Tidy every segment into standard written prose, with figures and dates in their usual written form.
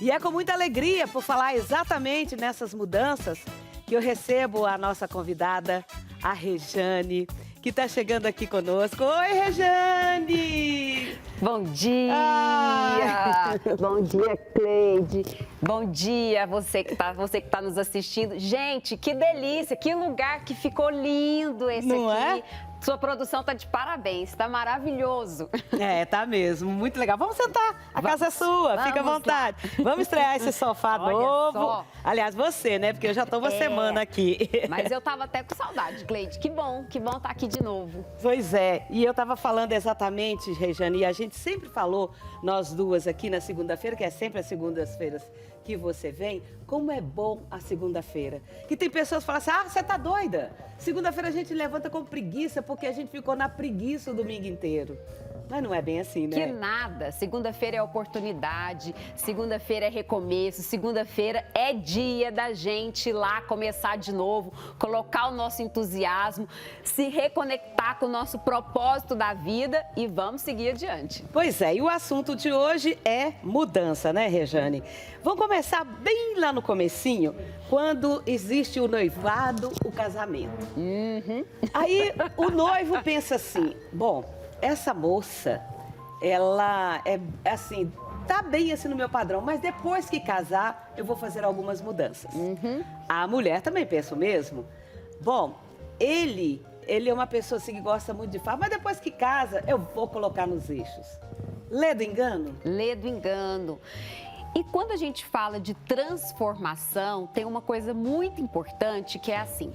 E é com muita alegria por falar exatamente nessas mudanças que eu recebo a nossa convidada, a Rejane, que está chegando aqui conosco. Oi, Rejane! Bom dia! Bom dia, Cleide! Bom dia, você que tá nos assistindo. Gente, que delícia, que lugar que ficou lindo esse Não aqui. É? Sua produção tá de parabéns, tá maravilhoso. É, tá mesmo, muito legal. Vamos sentar, a casa é sua, fica à vontade. Vamos estrear esse sofá novo. Só. Aliás, você, né? Porque eu já tô uma semana aqui. Mas eu tava até com saudade, Cleide. Que bom estar aqui de novo. Pois é, e eu tava falando exatamente, Rejane, e a gente sempre falou, nós duas aqui na segunda-feira, que é sempre as segundas-feiras que você vem, como é bom a segunda-feira. Que tem pessoas que falam assim, você tá doida? Segunda-feira a gente levanta com preguiça, porque a gente ficou na preguiça o domingo inteiro. Mas não é bem assim, né? Que nada. Segunda-feira é oportunidade, segunda-feira é recomeço, segunda-feira é dia da gente ir lá começar de novo, colocar o nosso entusiasmo, se reconectar com o nosso propósito da vida e vamos seguir adiante. Pois é, e o assunto de hoje é mudança, né, Rejane? Vamos começar bem lá no comecinho, quando existe o noivado, o casamento. Aí o noivo pensa assim, bom, essa moça, ela é assim, tá bem assim no meu padrão, mas depois que casar, eu vou fazer algumas mudanças. A mulher também pensa o mesmo. Bom, ele é uma pessoa assim que gosta muito de falar, mas depois que casa, eu vou colocar nos eixos. Lê do engano? Lê do engano. E quando a gente fala de transformação, tem uma coisa muito importante que é assim,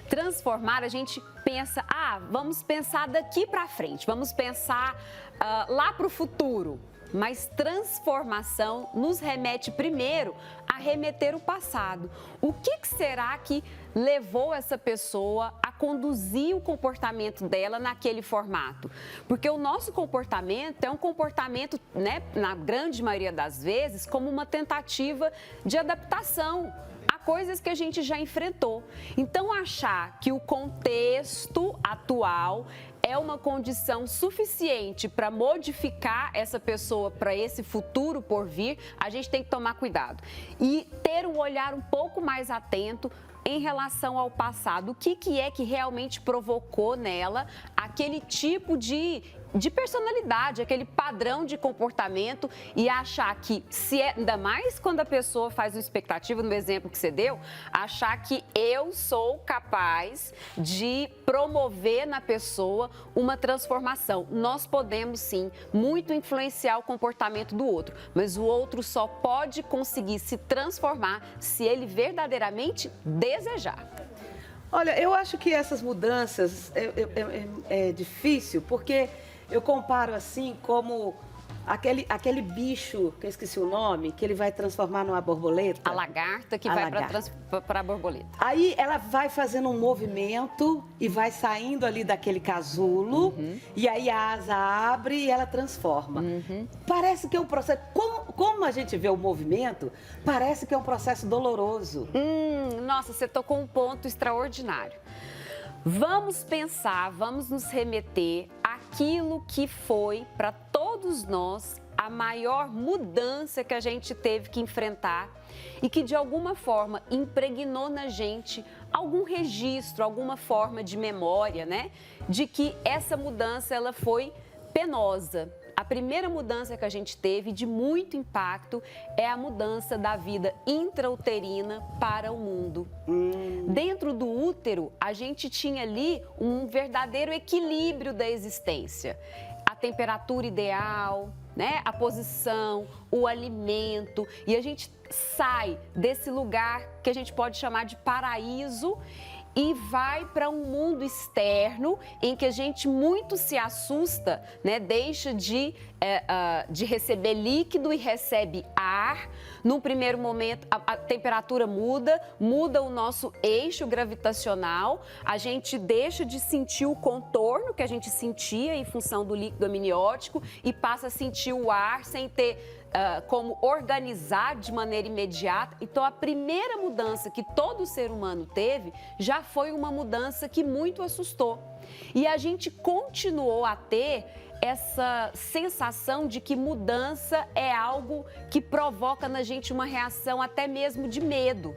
transformar a gente pensa, vamos pensar daqui para frente, vamos pensar lá para o futuro. Mas transformação nos remete primeiro a remeter o passado. O que será que levou essa pessoa a conduzir o comportamento dela naquele formato? Porque o nosso comportamento é um comportamento, né, na grande maioria das vezes, como uma tentativa de adaptação a coisas que a gente já enfrentou. Então, achar que o contexto atual é uma condição suficiente para modificar essa pessoa para esse futuro por vir, a gente tem que tomar cuidado. E ter um olhar um pouco mais atento em relação ao passado. O que é que realmente provocou nela aquele tipo de personalidade, aquele padrão de comportamento e achar que, ainda mais quando a pessoa faz uma expectativa, no exemplo que você deu, achar que eu sou capaz de promover na pessoa uma transformação. Nós podemos, sim, muito influenciar o comportamento do outro, mas o outro só pode conseguir se transformar se ele verdadeiramente desejar. Olha, eu acho que essas mudanças é difícil, porque eu comparo assim como aquele bicho, que eu esqueci o nome, que ele vai transformar numa borboleta. A lagarta que vai para a borboleta. Aí ela vai fazendo um movimento e vai saindo ali daquele casulo, e aí a asa abre e ela transforma. Parece que é um processo, como a gente vê o movimento, parece que é um processo doloroso. Nossa, você tocou um ponto extraordinário. Vamos pensar, vamos nos remeter àquilo que foi para todos nós a maior mudança que a gente teve que enfrentar e que de alguma forma impregnou na gente algum registro, alguma forma de memória, né? De que essa mudança ela foi penosa. A primeira mudança que a gente teve de muito impacto é a mudança da vida intrauterina para o mundo. Dentro do útero, a gente tinha ali um verdadeiro equilíbrio da existência. A temperatura ideal, né? A posição, o alimento, e a gente sai desse lugar que a gente pode chamar de paraíso e vai para um mundo externo em que a gente muito se assusta, né? Deixa de receber líquido e recebe ar. Num primeiro momento, a temperatura muda o nosso eixo gravitacional, a gente deixa de sentir o contorno que a gente sentia em função do líquido amniótico e passa a sentir o ar sem ter como organizar de maneira imediata. Então, a primeira mudança que todo ser humano teve já foi uma mudança que muito assustou. E a gente continuou a ter essa sensação de que mudança é algo que provoca na gente uma reação até mesmo de medo.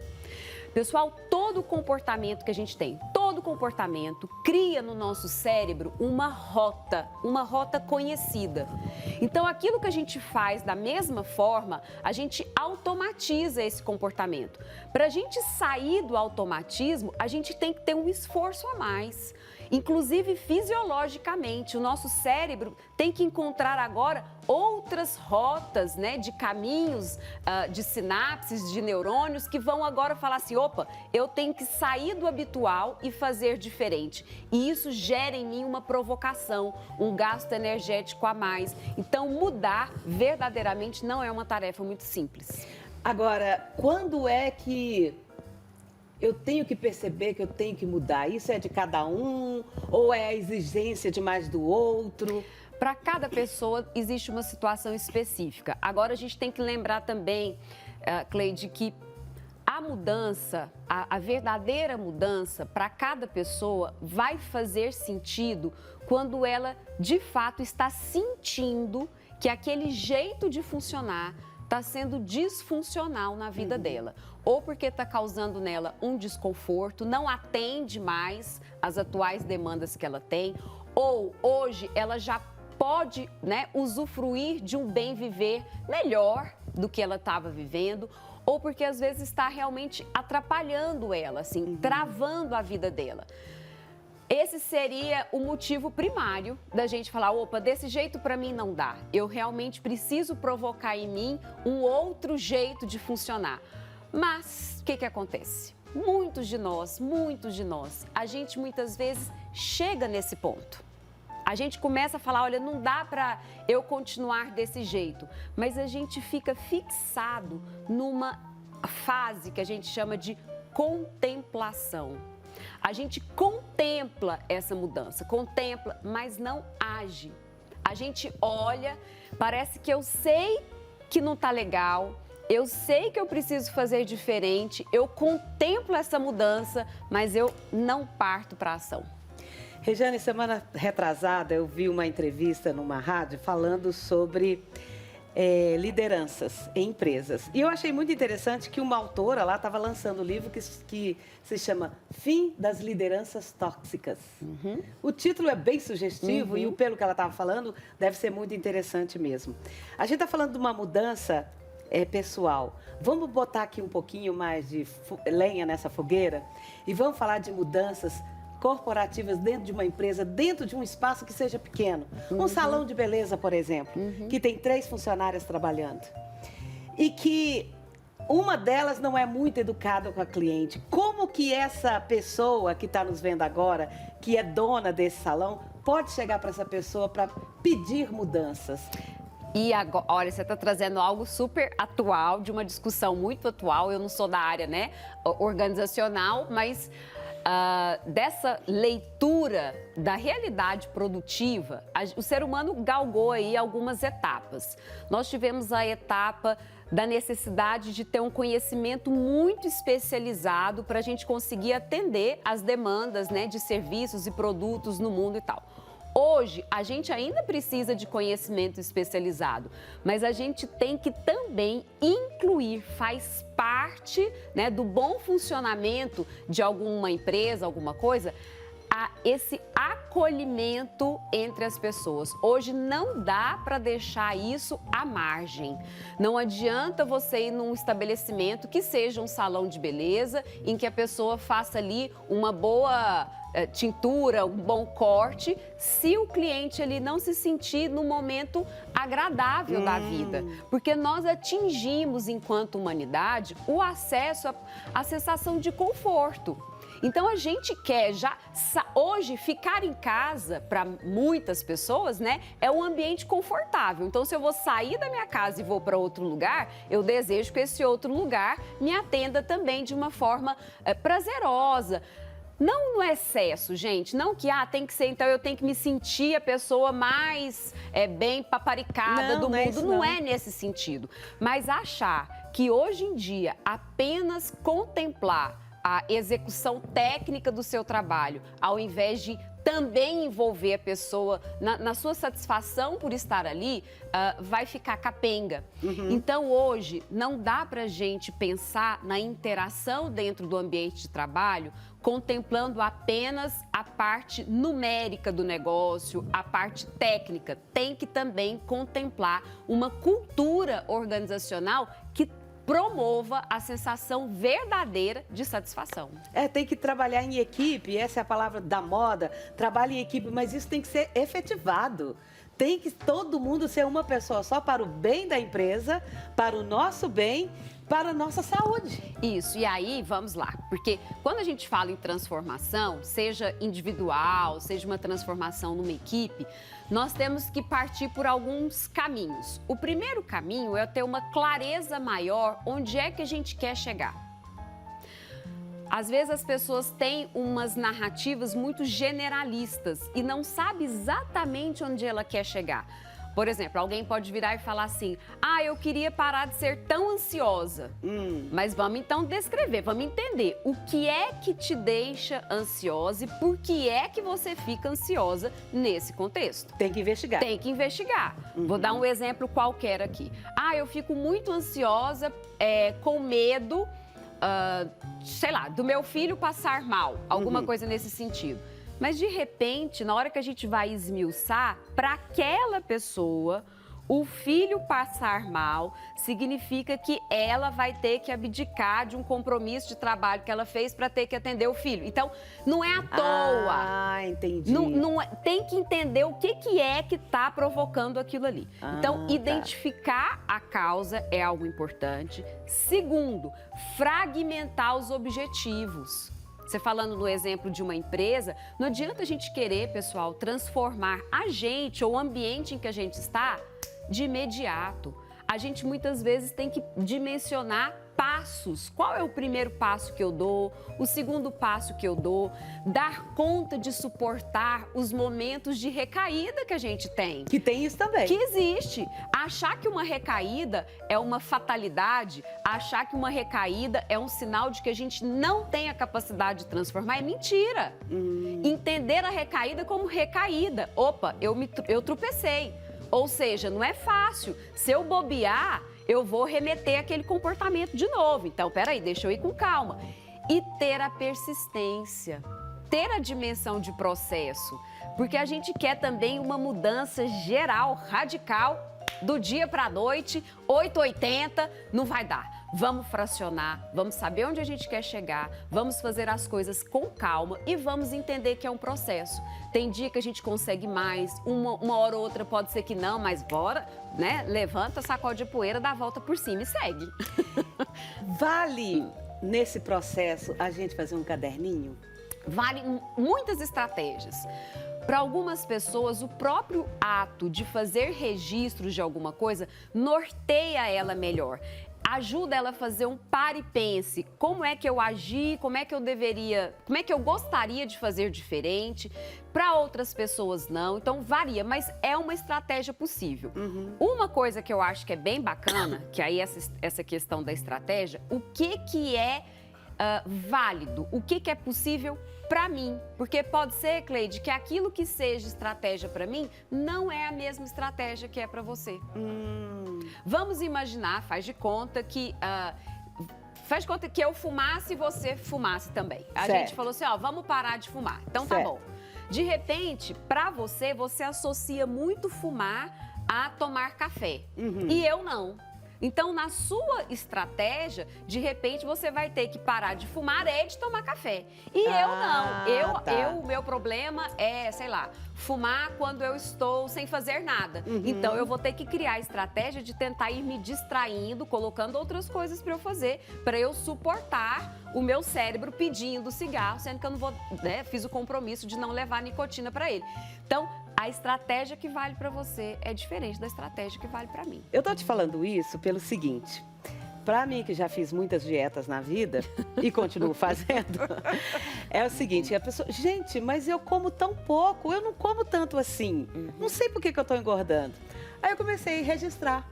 Pessoal, todo comportamento que a gente tem, todo comportamento cria no nosso cérebro uma rota conhecida. Então, aquilo que a gente faz da mesma forma, a gente automatiza esse comportamento. Para a gente sair do automatismo, a gente tem que ter um esforço a mais. Inclusive fisiologicamente, o nosso cérebro tem que encontrar agora outras rotas, né, de caminhos, de sinapses, de neurônios que vão agora falar assim, opa, eu tenho que sair do habitual e fazer diferente. E isso gera em mim uma provocação, um gasto energético a mais. Então, mudar verdadeiramente não é uma tarefa muito simples. Agora, quando é que eu tenho que perceber que eu tenho que mudar? Isso é de cada um ou é a exigência de mais do outro? Para cada pessoa existe uma situação específica. Agora a gente tem que lembrar também, Cleide, que a mudança, a verdadeira mudança para cada pessoa vai fazer sentido quando ela de fato está sentindo que aquele jeito de funcionar está sendo disfuncional na vida dela. Ou porque está causando nela um desconforto, não atende mais às atuais demandas que ela tem, ou hoje ela já pode, né, usufruir de um bem viver melhor do que ela estava vivendo, ou porque às vezes está realmente atrapalhando ela, assim, travando a vida dela. Esse seria o motivo primário da gente falar, opa, desse jeito para mim não dá. Eu realmente preciso provocar em mim um outro jeito de funcionar. Mas o que acontece? Muitos de nós, a gente muitas vezes chega nesse ponto. A gente começa a falar, olha, não dá para eu continuar desse jeito. Mas a gente fica fixado numa fase que a gente chama de contemplação. A gente contempla essa mudança, contempla, mas não age. A gente olha, parece que eu sei que não está legal, eu sei que eu preciso fazer diferente, eu contemplo essa mudança, mas eu não parto para a ação. Rejane, semana retrasada eu vi uma entrevista numa rádio falando sobre lideranças em empresas. E eu achei muito interessante que uma autora lá estava lançando um livro que se chama Fim das Lideranças Tóxicas. O título é bem sugestivo e pelo que ela estava falando, deve ser muito interessante mesmo. A gente está falando de uma mudança pessoal. Vamos botar aqui um pouquinho mais de lenha nessa fogueira e vamos falar de mudanças corporativas dentro de uma empresa, dentro de um espaço que seja pequeno. Um salão de beleza, por exemplo, que tem 3 funcionárias trabalhando. E que uma delas não é muito educada com a cliente. Como que essa pessoa que está nos vendo agora, que é dona desse salão, pode chegar para essa pessoa para pedir mudanças? E agora, olha, você está trazendo algo super atual, de uma discussão muito atual. Eu não sou da área, né, organizacional, mas dessa leitura da realidade produtiva, o ser humano galgou aí algumas etapas. Nós tivemos a etapa da necessidade de ter um conhecimento muito especializado para a gente conseguir atender as demandas, né, de serviços e produtos no mundo e tal. Hoje, a gente ainda precisa de conhecimento especializado, mas a gente tem que também incluir, faz parte, né, do bom funcionamento de alguma empresa, alguma coisa, esse acolhimento entre as pessoas. Hoje não dá para deixar isso à margem. Não adianta você ir num estabelecimento que seja um salão de beleza, em que a pessoa faça ali uma boa tintura, um bom corte, se o cliente ele não se sentir no momento agradável da vida. Porque nós atingimos, enquanto humanidade, o acesso à sensação de conforto. Então, a gente quer hoje, ficar em casa, para muitas pessoas, né, é um ambiente confortável. Então, se eu vou sair da minha casa e vou para outro lugar, eu desejo que esse outro lugar me atenda também de uma forma prazerosa. Não no excesso, gente, não que tem que ser, então eu tenho que me sentir a pessoa mais bem paparicada do mundo, não é nesse sentido. Mas achar que hoje em dia apenas contemplar a execução técnica do seu trabalho, ao invés de também envolver a pessoa na sua satisfação por estar ali, vai ficar capenga. Então, hoje, não dá para a gente pensar na interação dentro do ambiente de trabalho contemplando apenas a parte numérica do negócio, a parte técnica. Tem que também contemplar uma cultura organizacional que promova a sensação verdadeira de satisfação. Tem que trabalhar em equipe, essa é a palavra da moda, trabalho em equipe, mas isso tem que ser efetivado. Tem que todo mundo ser uma pessoa só para o bem da empresa, para o nosso bem, para a nossa saúde. Isso, e aí vamos lá, porque quando a gente fala em transformação, seja individual, seja uma transformação numa equipe, nós temos que partir por alguns caminhos. O primeiro caminho é ter uma clareza maior onde é que a gente quer chegar. Às vezes as pessoas têm umas narrativas muito generalistas e não sabem exatamente onde ela quer chegar. Por exemplo, alguém pode virar e falar assim, eu queria parar de ser tão ansiosa. Mas vamos então descrever, vamos entender o que é que te deixa ansiosa e por que é que você fica ansiosa nesse contexto. Tem que investigar. Tem que investigar. Vou dar um exemplo qualquer aqui. Eu fico muito ansiosa, com medo, sei lá, do meu filho passar mal, alguma coisa nesse sentido. Mas, de repente, na hora que a gente vai esmiuçar, para aquela pessoa, o filho passar mal significa que ela vai ter que abdicar de um compromisso de trabalho que ela fez para ter que atender o filho. Então, não é à toa. Entendi. Tem que entender o que é que está provocando aquilo ali. Então, identificar a causa é algo importante. Segundo, fragmentar os objetivos. Você falando no exemplo de uma empresa, não adianta a gente querer, pessoal, transformar a gente ou o ambiente em que a gente está de imediato. A gente muitas vezes tem que dimensionar passos. Qual é o primeiro passo que eu dou? O segundo passo que eu dou? Dar conta de suportar os momentos de recaída que a gente tem. Que tem isso também. Que existe. Achar que uma recaída é uma fatalidade, achar que uma recaída é um sinal de que a gente não tem a capacidade de transformar é mentira. Entender a recaída como recaída. Opa, eu tropecei. Ou seja, não é fácil. Se eu bobear, eu vou remeter aquele comportamento de novo. Então, peraí, deixa eu ir com calma. E ter a persistência, ter a dimensão de processo. Porque a gente quer também uma mudança geral, radical, do dia para a noite, 880, não vai dar. Vamos fracionar, vamos saber onde a gente quer chegar, vamos fazer as coisas com calma e vamos entender que é um processo. Tem dia que a gente consegue mais, uma hora ou outra pode ser que não, mas bora, né? Levanta, sacode a poeira, dá a volta por cima e segue. Vale, nesse processo, a gente fazer um caderninho? Vale muitas estratégias. Para algumas pessoas, o próprio ato de fazer registros de alguma coisa norteia ela melhor. Ajuda ela a fazer um pare e pense. Como é que eu agi? Como é que eu gostaria de fazer diferente? Para outras pessoas não, então varia, mas é uma estratégia possível. Uma coisa que eu acho que é bem bacana, que aí essa questão da estratégia, o que é válido, o que é possível para mim, porque pode ser, Cleide, que aquilo que seja estratégia para mim não é a mesma estratégia que é para você. Vamos imaginar, faz de conta que eu fumasse e você fumasse também. A gente falou assim, vamos parar de fumar. Então tá bom. De repente, para você associa muito fumar a tomar café. E eu não. Então, na sua estratégia, de repente, você vai ter que parar de fumar e de tomar café. E eu não. O meu problema é, sei lá, fumar quando eu estou sem fazer nada. Então, eu vou ter que criar a estratégia de tentar ir me distraindo, colocando outras coisas para eu fazer, para eu suportar o meu cérebro pedindo cigarro, sendo que eu não vou, fiz o compromisso de não levar nicotina para ele. Então, a estratégia que vale para você é diferente da estratégia que vale para mim. Eu tô te falando isso pelo seguinte, para mim que já fiz muitas dietas na vida e continuo fazendo, é o seguinte, a pessoa, gente, mas eu como tão pouco, eu não como tanto assim, não sei por que eu tô engordando. Aí eu comecei a registrar.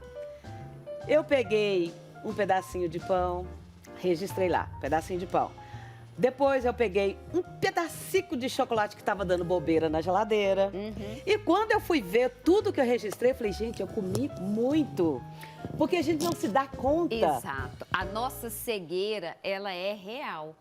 Eu peguei um pedacinho de pão, registrei lá, pedacinho de pão. Depois eu peguei um pedacico de chocolate que estava dando bobeira na geladeira. E quando eu fui ver tudo que eu registrei, eu falei, gente, eu comi muito. Porque a gente não se dá conta. Exato. A nossa cegueira, ela é real.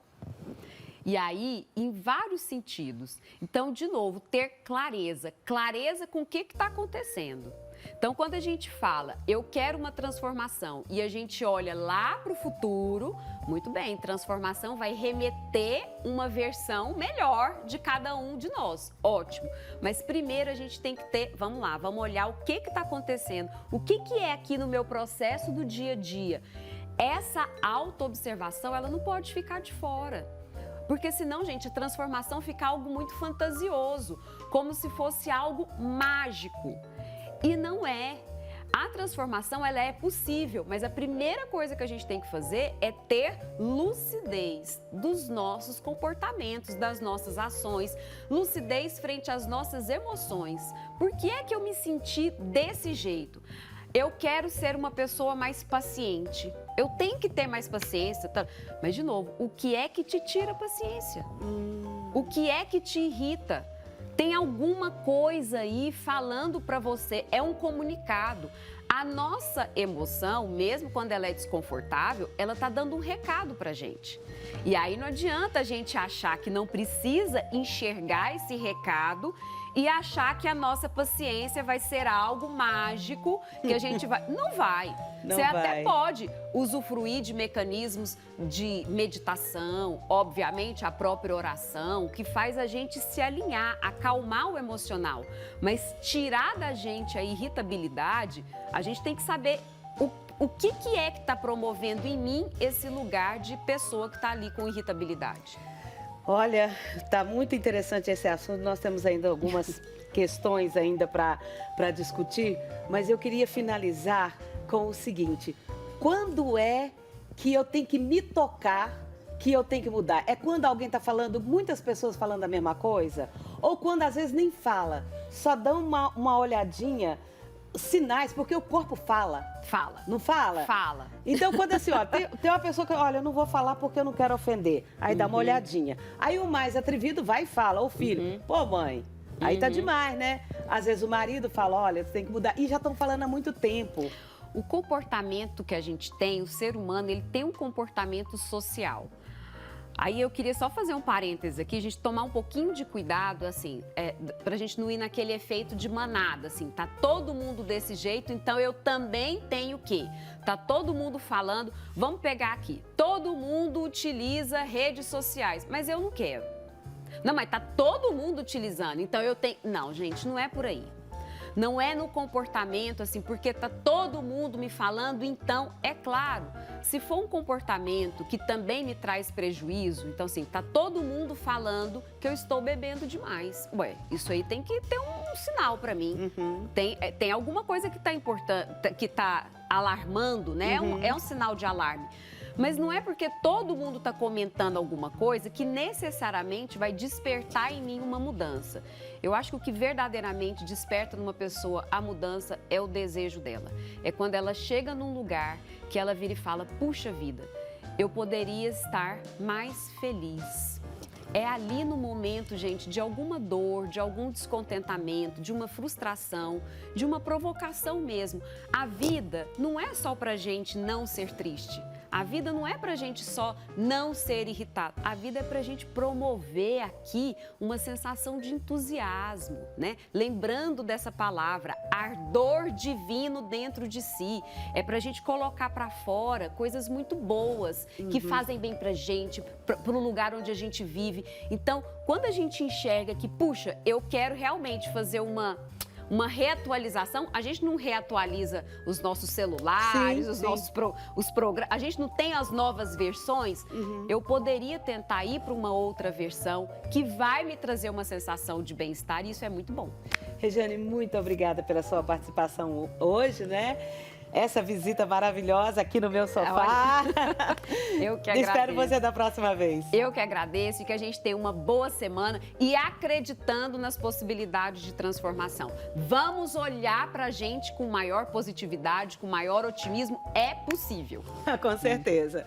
E aí, em vários sentidos. Então, de novo, ter clareza. Clareza com o que está acontecendo. Então, quando a gente fala, eu quero uma transformação, e a gente olha lá para o futuro, muito bem, transformação vai remeter uma versão melhor de cada um de nós. Ótimo. Mas primeiro a gente tem que ter, vamos lá, vamos olhar o que está acontecendo, o que é aqui no meu processo do dia a dia. Essa autoobservação, ela não pode ficar de fora. Porque senão, gente, a transformação fica algo muito fantasioso, como se fosse algo mágico. E não é. A transformação, ela é possível, mas a primeira coisa que a gente tem que fazer é ter lucidez dos nossos comportamentos, das nossas ações, lucidez frente às nossas emoções. Por que é que eu me senti desse jeito? Eu quero ser uma pessoa mais paciente. Eu tenho que ter mais paciência. Tá? Mas, de novo, o que é que te tira a paciência? O que é que te irrita? Tem alguma coisa aí falando para você, é um comunicado. A nossa emoção, mesmo quando ela é desconfortável, ela está dando um recado para a gente. E aí não adianta a gente achar que não precisa enxergar esse recado e achar que a nossa paciência vai ser algo mágico, que a gente vai... Não vai. Você até pode usufruir de mecanismos de meditação, obviamente a própria oração, que faz a gente se alinhar, acalmar o emocional. Mas tirar da gente a irritabilidade, a gente tem que saber o que é que está promovendo em mim esse lugar de pessoa que está ali com irritabilidade. Olha, está muito interessante esse assunto. Nós temos ainda algumas questões ainda para discutir, mas eu queria finalizar com o seguinte: quando é que eu tenho que me tocar, que eu tenho que mudar? É quando alguém está falando, muitas pessoas falando a mesma coisa? Ou quando às vezes nem fala, só dão uma olhadinha, sinais, porque o corpo fala. Fala. Não fala? Fala. Então, quando assim, ó, tem uma pessoa que, olha, eu não vou falar porque eu não quero ofender. Aí dá uma olhadinha. Aí o mais atrevido vai e fala, ô filho, pô mãe, aí tá demais, né? Às vezes o marido fala, olha, você tem que mudar. E já estão falando há muito tempo. O comportamento que a gente tem, o ser humano, ele tem um comportamento social. Aí eu queria só fazer um parênteses aqui, a gente tomar um pouquinho de cuidado, assim, pra gente não ir naquele efeito de manada, assim, tá todo mundo desse jeito, então eu também tenho que. Tá todo mundo falando, vamos pegar aqui, todo mundo utiliza redes sociais, mas eu não quero. Não, mas tá todo mundo utilizando, então eu tenho... Não, gente, não é por aí. Não é no comportamento, assim, porque tá todo mundo me falando, então, é claro, se for um comportamento que também me traz prejuízo, então, assim, tá todo mundo falando que eu estou bebendo demais. Ué, isso aí tem que ter um sinal para mim. Tem alguma coisa que tá importante, que tá alarmando, né? É um sinal de alarme. Mas não é porque todo mundo está comentando alguma coisa que necessariamente vai despertar em mim uma mudança. Eu acho que o que verdadeiramente desperta numa pessoa a mudança é o desejo dela. É quando ela chega num lugar que ela vira e fala, puxa vida, eu poderia estar mais feliz. É ali no momento, gente, de alguma dor, de algum descontentamento, de uma frustração, de uma provocação mesmo. A vida não é só pra gente não ser triste. A vida não é pra gente só não ser irritado. A vida é pra gente promover aqui uma sensação de entusiasmo, né? Lembrando dessa palavra, ardor divino dentro de si. É pra gente colocar pra fora coisas muito boas, que fazem bem pra gente, pro lugar onde a gente vive. Então, quando a gente enxerga que, puxa, eu quero realmente fazer uma reatualização, a gente não reatualiza os nossos celulares, os programas, a gente não tem as novas versões. Eu poderia tentar ir para uma outra versão que vai me trazer uma sensação de bem-estar e isso é muito bom. Regiane, muito obrigada pela sua participação hoje, né? Essa visita maravilhosa aqui no meu sofá. Eu que agradeço. Espero você da próxima vez. Eu que agradeço e que a gente tenha uma boa semana e acreditando nas possibilidades de transformação. Vamos olhar pra gente com maior positividade, com maior otimismo. É possível. Com certeza.